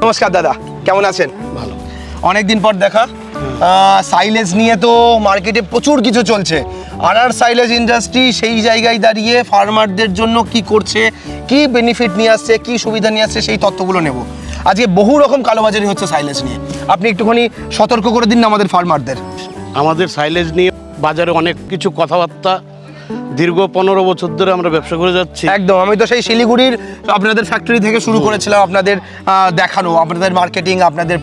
নমস্কার দাদা, কেমন আছেন? ভালো। অনেকদিন পর দেখা। সাইলেজ নিয়ে তো মার্কেটে প্রচুর কিছু চলছে। আর সাইলেজ ইন্ডাস্ট্রি সেই জায়গায় দাঁড়িয়ে ফার্মারদের জন্য কি করছে, কি বেনিফিট নিয়ে আসছে, কি সুবিধা নিয়ে আসছে, সেই তথ্যগুলো নেব। আজকে বহু রকম কালোবাজারি হচ্ছে সাইলেজ নিয়ে, আপনি একটুখানি সতর্ক করে দিন না আমাদের ফার্মারদের। আমাদের সাইলেজ নিয়ে বাজারে অনেক কিছু কথাবার্তা, দীর্ঘ 15 বছর ধরে আমরা ব্যবসা করে যাচ্ছি। একদম, আমি তো সেই শিলিগুড়ির আপনাদের ফ্যাক্টরি থেকে শুরু করেছিলাম, আপনাদের দেখানো, আপনাদের মার্কেটিং, আপনাদের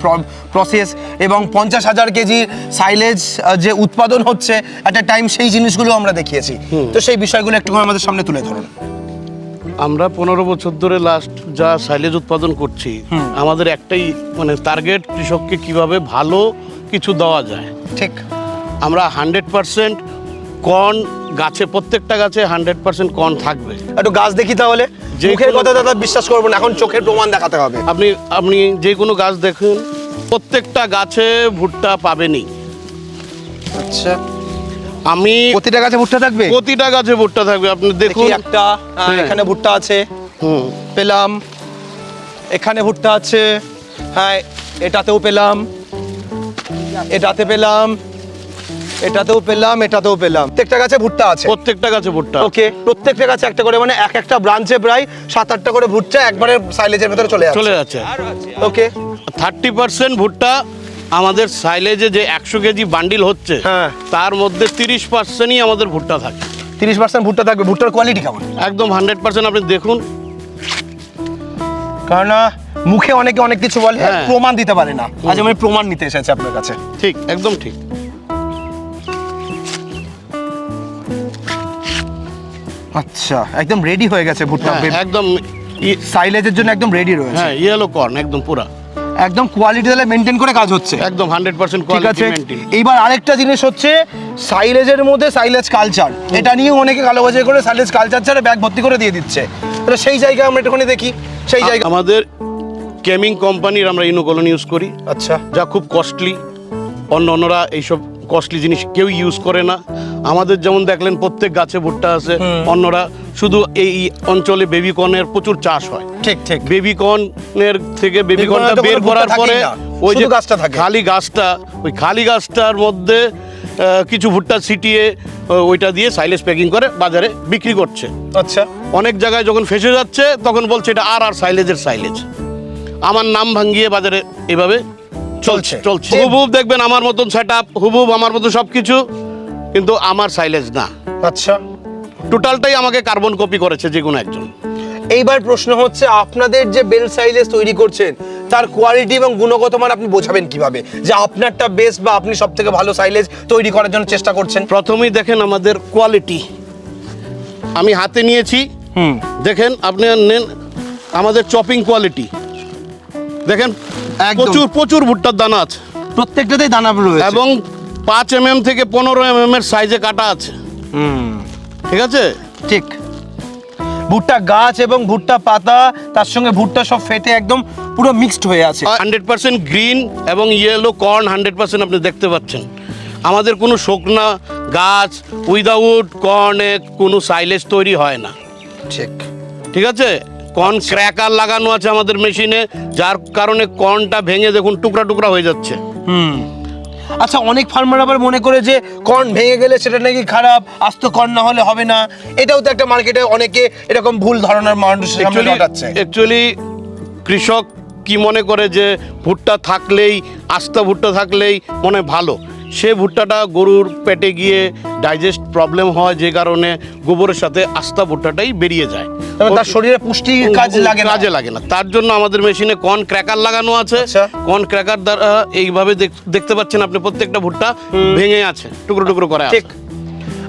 প্রসেস, এবং 50,000 কেজি সাইলেজ যে উৎপাদন হচ্ছে একটা টাইম, সেই জিনিসগুলো আমরা দেখিয়েছি। তো সেই বিষয়গুলো একটু আমাদের সামনে তুলে ধরুন। আমরা 15 বছর ধরে লাস্ট যা সাইলেজ উৎপাদন করছি, আমাদের একটাই টার্গেট, কৃষককে কিভাবে ভালো কিছু দেওয়া যায়। ঠিক, আমরা 100% কর্ন গাছে, প্রত্যেকটা গাছে 100% কর্ন থাকবে। একটু গাছ দেখি তাহলে। মুখের কথা দাদা বিশ্বাস করবো না, এখন চোখের প্রমাণ দেখাতে হবে। আপনি যে কোনো গাছ দেখুন, প্রত্যেকটা গাছে ভুট্টা পাবেনই। আচ্ছা, আমি প্রতিটা গাছে ভুট্টা থাকবে? প্রতিটা গাছে ভুট্টা থাকবে। আপনি দেখুন, একটা এখানে ভুট্টা আছে, পেলাম। এখানে ভুট্টা আছে, হ্যাঁ, এটাতেও পেলাম, এটাতে পেলাম, এটাতেও পেলাম, এটাতেও পেলাম। প্রত্যেকটা গাছে ভুট্টা আছে? প্রত্যেকটা গাছে ভুট্টা। ওকে, প্রত্যেকটা গাছে একটা করে, মানে একটা ব্রাঞ্চে প্রায় 7-8টা করে ভুট্টা একবারে সাইলেজের ভেতরে চলে যাচ্ছে। ওকে, 30% ভুট্টা আমাদের সাইলেজে যে 100 কেজি বান্ডিল হচ্ছে, হ্যাঁ, তার মধ্যে 30%ই আমাদের ভুট্টা থাকে। 30% ভুট্টা থাকবে। ভুট্টার কোয়ালিটি কেমন? একদম 100%। আপনি দেখুন, কারণ মুখে অনেকে অনেক কিছু বলে, হ্যাঁ, প্রমাণ দিতে পারে না। আজ আমি প্রমাণ নিতে এসেছি আপনার কাছে। ঠিক, একদম ঠিক। আচ্ছা, একদম রেডি হয়ে গেছে ভুট্টা, একদম সাইলেজের জন্য একদম রেডি রয়েছে। হ্যাঁ, ইয়েলো কর্ন একদম পুরা, একদম কোয়ালিটি তাহলে মেনটেন করে কাজ হচ্ছে। একদম 100% ঠিক কোয়ালিটি আছে। মেইনটেইন। এইবার আরেকটা জিনিস হচ্ছে সাইলেজের মধ্যে সাইলেজ কালচার, এটা নিয়ে অনেকে কালোবাজারি করে সাইলেজ কালচার ছাড়া ব্যাগ ভর্তি করে দিয়ে দিচ্ছে। তাহলে সেই জায়গায় আমরা একটুখানি দেখি। সেই জায়গা আমাদের কেমিং কোম্পানির আমরা ইনোকলন ইউজ করি। আচ্ছা, যা খুব কস্টলি, অন্যরা এইসব কস্টলি জিনিস কেউ ইউজ করে না। আমাদের যেমন দেখলেন প্রত্যেক গাছে ভুট্টা আছে, অন্যরা শুধু এই অঞ্চলে বেবিকর্নের প্রচুর চাষ হয়। ঠিক ঠিক। বেবিকর্নের থেকে বেবিকর্নটা বের করার পরে ওই যে গাছটা থাকে, খালি গাছটা, ওই খালি গাছটার মধ্যে কিছু ভুট্টা ছিটিয়ে ওইটা দিয়ে সাইলেজ প্যাকিং করে বাজারে বিক্রি করছে। আচ্ছা, অনেক জায়গায় যখন ফেসে যাচ্ছে তখন বলছে এটা আর সাইলেজের সাইলেজ। আমার নাম ভাঙিয়ে বাজারে এভাবে চলছে। হুবহুব দেখবেন আমার মতন সেট আপ, হুবহুব আমার মতো সব কিছু, কিন্তু আমার সাইলেজ না। আচ্ছা, টোটালটাই আমাকে কার্বন কপি করেছে যে কোনো একজন। এইবার প্রশ্ন হচ্ছে, আপনাদের যে বেল সাইলেজ তৈরি করছেন তার কোয়ালিটি এবং গুণগত মান আপনি বোঝাবেন কিভাবে যে আপনারটা বেস্ট বা আপনি সব থেকে ভালো সাইলেজ তৈরি করার জন্য চেষ্টা করছেন? প্রথমেই দেখেন আমাদের কোয়ালিটি, আমি হাতে নিয়েছি, দেখেন আপনি নেন আমাদের চপিং কোয়ালিটি দেখেন, প্রচুর ভুট্টার দানা আছে, প্রত্যেকটাতেই দানা রয়েছে, এবং 5 mm থেকে 15 mm এর সাইজে কাটা আছে। ঠিক আছে, ঠিক। ভুট্টা গাছ এবং ভুট্টা পাতা, তার সঙ্গে ভুট্টা সব ফেটে একদম পুরো মিক্সড হয়ে আছে। 100% গ্রিন এবং ইয়েলো কর্ন 100% আপনি দেখতে পাচ্ছেন। আমাদের কোনো শুকনা গাছ উইদাউট কর্নে কোনো সাইলেজ তৈরি হয় না। ঠিক, ঠিক আছে। কর্ন ক্র্যাকার লাগানো আছে আমাদের মেশিনে, যার কারণে কর্নটা ভেঙে দেখুন টুকরা টুকরা হয়ে যাচ্ছে। আচ্ছা, অনেক ফার্মার আবার মনে করে যে কর্ন ভেঙে গেলে সেটা নাকি খারাপ, আস্ত কর্ন না হলে হবে না। এটাও তো একটা মার্কেটে অনেকে এরকম ভুল ধারণার মানুষের সামনে ঘটাচ্ছে। অ্যাকচুয়ালি কৃষক কি মনে করে যে ভুট্টা থাকলেই, আস্তা ভুট্টা থাকলেই মনে ভালো। সে ভুট্টাটা গরুর পেটে গিয়ে ডাইজেস্ট প্রবলেম হয়, যে কারণে গোবরের সাথে আস্তা ভুট্টাটাই বেরিয়ে যায়, তার শরীরে পুষ্টি কাজে লাগে না। তার জন্য আমাদের মেশিনে কর্ন ক্র্যাকার লাগানো আছে। কর্ন ক্র্যাকার দ্বারা এইভাবে দেখতে পাচ্ছেন আপনি প্রত্যেকটা ভুট্টা ভেঙে আছে, টুকরো টুকরো করে আছে।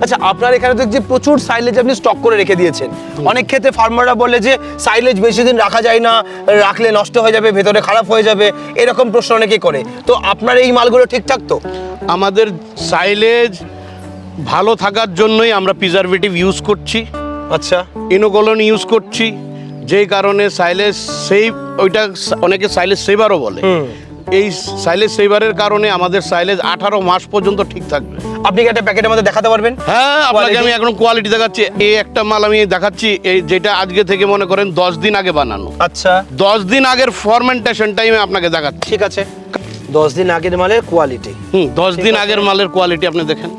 আচ্ছা, আপনার এখানে দেখছি প্রচুর সাইলেজ আপনি স্টক করে রেখে দিয়েছেন। অনেক ক্ষেত্রে ফার্মাররা বলে যে সাইলেজ বেশি দিন রাখা যায় না, রাখলে নষ্ট হয়ে যাবে, ভেতরে খারাপ হয়ে যাবে, এরকম প্রশ্ন অনেকে করে। তো আপনার এই মালগুলো ঠিকঠাক তো? আমাদের সাইলেজ ভালো থাকার জন্যই আমরা প্রিজারভেটিভ ইউজ করছি। আচ্ছা, ইনোকলন ইউজ করছি, যেই কারণে সাইলেজ সেভ, ওইটা অনেকে সাইলেজ সেভারও বলে। এই সাইলেজ সেভারের কারণে আমাদের সাইলেজ 18 মাস পর্যন্ত ঠিক থাকবে। আপনি কি একটা প্যাকেটের মধ্যে দেখাতে পারবেন? হ্যাঁ, আপনাকে Quality? আমি এখন কোয়ালিটি দেখাচ্ছি। এই একটা মাল আমি দেখাচ্ছি, এই যেটা আজকে থেকে মনে করেন 10 দিন আগে বানানো। আচ্ছা 10 দিন আগের ফরমেন্টেশন টাইমে আপনাকে দেখাচ্ছি। ঠিক আছে, 10 দিন আগের মালের কোয়ালিটি। 10 দিন আছে। আগের মালের কোয়ালিটি আপনি দেখেন।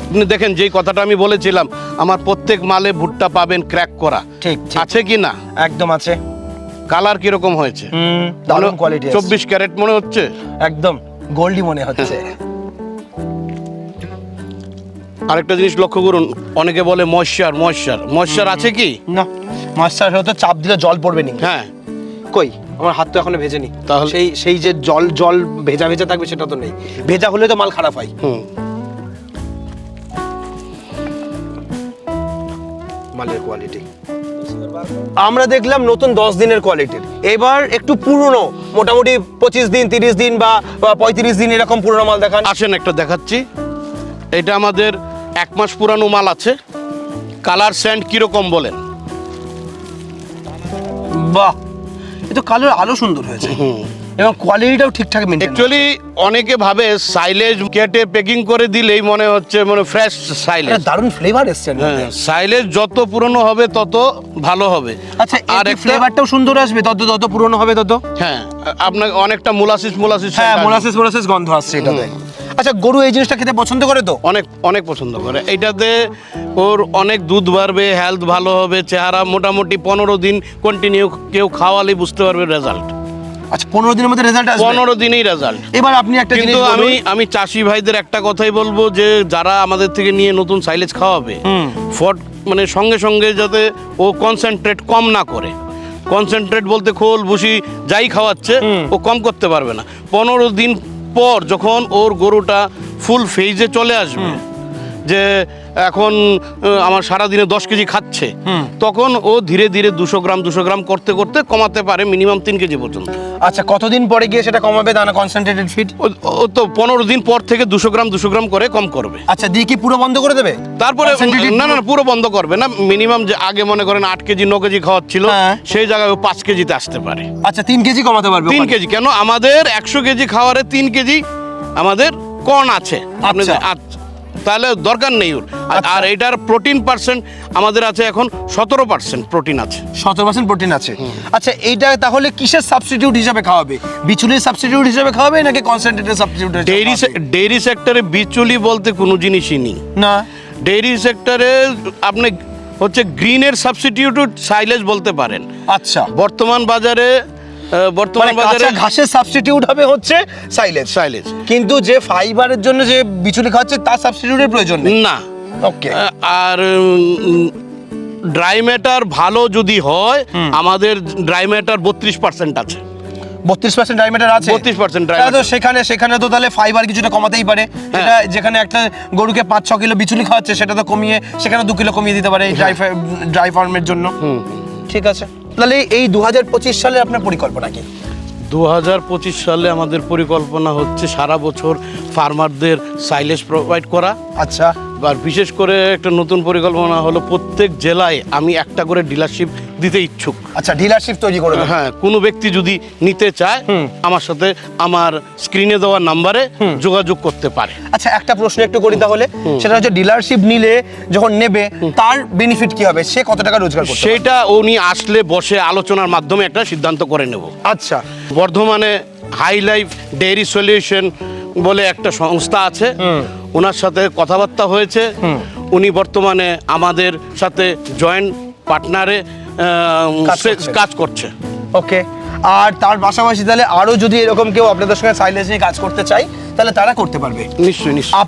আপনি দেখেন যেই কথাটা আমি বলেছিলাম, আমার প্রত্যেক মালে ভুট্টা পাবেন ক্র্যাক করা। ঠিক ঠিক আছে কি না? একদম আছে। কালার কিরকম হয়েছে? দারুণ কোয়ালিটি। 24 ক্যারেট মনে হচ্ছে। একদম গোল্ডি মনে হচ্ছে। আরেকটা জিনিস লক্ষ্য করুন, অনেকে বলে ময়েশ্চার আছে কি? না, মাস্টার হয়তো চাপ দিলে জল পড়বে নি। হ্যাঁ, কই আমার হাত তো এখনো ভেজেনি। তাহলে? সেই যে জল ভেজা ভেজা থাকবে সেটা তো নেই। ভেজা হলে তো মাল খারাপ হয়। মালের কোয়ালিটি আমরা দেখলাম নতুন 10 দিনের কোয়ালিটির। এবার একটু পুরনো, মোটামুটি 25 দিন 30 দিন বা 35 দিন এরকম পুরনো মাল দেখান। আসেন একটা দেখাচ্ছি। এটা আমাদের 1 মাস পুরানো মাল আছে। কালার স্যান্ড কিরকম বলেন? বাহ, এ তো কালার আরো সুন্দর হয়েছে এবং কোয়ালিটিটাও ঠিকঠাক মেনটেন। অ্যাকচুয়ালি অনেকে ভাবে সাইলেজ কেটে প্যাকিং করে দিলেই মনে হচ্ছে মানে ফ্রেশ সাইলেজ। দারুণ ফ্লেভার এসছে এর মধ্যে। হ্যাঁ, সাইলেজ যত পুরনো হবে তত ভালো হবে। আচ্ছা, আর আর একটা ফ্লেভারটাও সুন্দর আসবে যত পুরনো হবে তত। হ্যাঁ, আপনার অনেকটা মোলাসিস হ্যাঁ, মোলাসিস গন্ধ আসছে এটাতে। আচ্ছা, গরু এই জিনিসটা খেতে পছন্দ করে তো? অনেক পছন্দ করে। এইটাতে ওর অনেক দুধ বাড়বে, হেলথ ভালো হবে, চেহারা মোটামুটি 15 দিন কন্টিনিউ কেউ খাওয়ালেই বুঝতে পারবে রেজাল্ট। আচ্ছা, 15 দিনের মধ্যে রেজাল্ট আসবে? 15 দিনেই রেজাল্ট। এবার আপনি একটা জিনিস কিন্তু বলুন। আমি চাষি ভাইদের একটা কথাই বলবো যে যারা আমাদের থেকে নিয়ে নতুন সাইলেজ খাওয়াবে, মানে সঙ্গে সঙ্গে যাতে ও কনসেন্ট্রেট কম না করে। কনসেন্ট্রেট বলতে খোল ভুসি যাই খাওয়াচ্ছে ও কম করতে পারবে না। 15 দিন পর যখন ওর গরুটা ফুল ফেজে চলে আসবে, যে এখন আমার সারাদিনে 10 কেজি খাচ্ছে, তখন ও ধীরে ধীরে 200 গ্রাম করতে করতে কমাতে পারে মিনিমাম 3 কেজি পর্যন্ত। আচ্ছা, কতদিন পরে গিয়ে সেটা কমাবে দানা কনসেন্ট্রেটেড ফিড? ও তো 15 দিন পর থেকে 200 গ্রাম করে কম করবে। আচ্ছা, দিয়ে কি পুরো বন্ধ করে দেবে? তারপরে Concentrated না পুরো বন্ধ করবে না। মিনিমাম যে আগে মনে করেন 8 কেজি 9 কেজি খাওয়াচ্ছিল, হ্যাঁ। সেই জায়গায় ও 5 কেজিতে আসতে পারে। আচ্ছা, 3 কেজি কমাতে পারবে? 3 কেজি কেন? আমাদের 100 কেজি খাওয়ারে 3 কেজি আমাদের কর্ন আছে। আপনি আচ্ছা। তাহলে দরকার নেই ওর। আচ্ছা। আর এটার প্রোটিন পার্সেন্ট আমাদের আছে এখন 17% প্রোটিন আছে। 17% প্রোটিন আছে। আচ্ছা, এইটা তাহলে কিসের সাবস্টিটিউট হিসাবে খাওয়াবে? বিচুলির সাবস্টিটিউট হিসাবে খাওয়াবে নাকি কনসেন্ট্রেটেড সাবস্টিটিউট হিসাবে? ডেইরি সেক্টরে বিচুলি বলতে কোনো জিনিসই নেই। না, ডেইরি সেক্টরে আপনি হচ্ছে গ্রিনের সাবস্টিটিউট সাইলেজ বলতে পারেন। আচ্ছা, বর্তমান বাজারে মানে কাঁচা ঘাসের সাবস্টিটিউট হবে হচ্ছে সাইলেজ। কিন্তু যে ফাইবারের জন্য যে বিচুলি খাওয়াচ্ছে তার সাবস্টিটিউটের প্রয়োজন নেই। না। ওকে। আর ড্রাই ম্যাটার ভালো যদি হয়, আমাদের ড্রাই ম্যাটার 32% আছে। 32% ড্রাই ম্যাটার আছে? 32% ড্রাই তাহলে তো ম্যাটার। সেখানে তো তাহলে ফাইবার কিছুটা কমাতেই পারে। এটা যেখানে একটা গরুকে 5-6 কিলো বিচুলি খাওয়াচ্ছে, সেটা তো কমিয়ে সেখানে 2 কিলো কমিয়ে দিতে পারে এই ড্রাই ফার্মের জন্য। ঠিক আছে, তাহলে এই 2025 সালে আপনার পরিকল্পনা কি? 2025 সালে আমাদের পরিকল্পনা হচ্ছে সারা বছর ফার্মারদের সাইলেজ প্রোভাইড করা। আচ্ছা। আর বিশেষ করে একটা নতুন পরিকল্পনা হলো প্রত্যেক জেলায় আমি একটা করে ডিলারশিপ দিতে ইচ্ছুক। আচ্ছা, ডিলারশিপ তৈরি করে দেবেন? হ্যাঁ, কোনো ব্যক্তি যদি নিতে চায় আমার সাথে আমার স্ক্রিনে দেওয়া নাম্বারে যোগাযোগ করতে পারে। আচ্ছা, একটা প্রশ্ন একটু করি তাহলে। সেটা হচ্ছে ডিলারশিপ নিলে যখন নেবে তার বেনিফিট কি হবে? সে কত টাকা রোজগার করবে? সেটা উনি আসলে বসে আলোচনার মাধ্যমে একটা সিদ্ধান্ত করে নেব। আচ্ছা। বর্ধমানে হাই লাইফ ডেইরি সলিউশন বলে একটা সংস্থা আছে, ওনার সাথে কথাবার্তা হয়েছে। উনি বর্তমানে আমাদের সাথে জয়েন্ট পার্টনারে কাজ করছে। ওকে। আর তার পাশাপাশি তাহলে আরো যদি এরকম কেউ আপনাদের সঙ্গে সাইলেজ নিয়ে কাজ করতে চাই তাহলে তারা করতে পারবে? নিশ্চয়ই।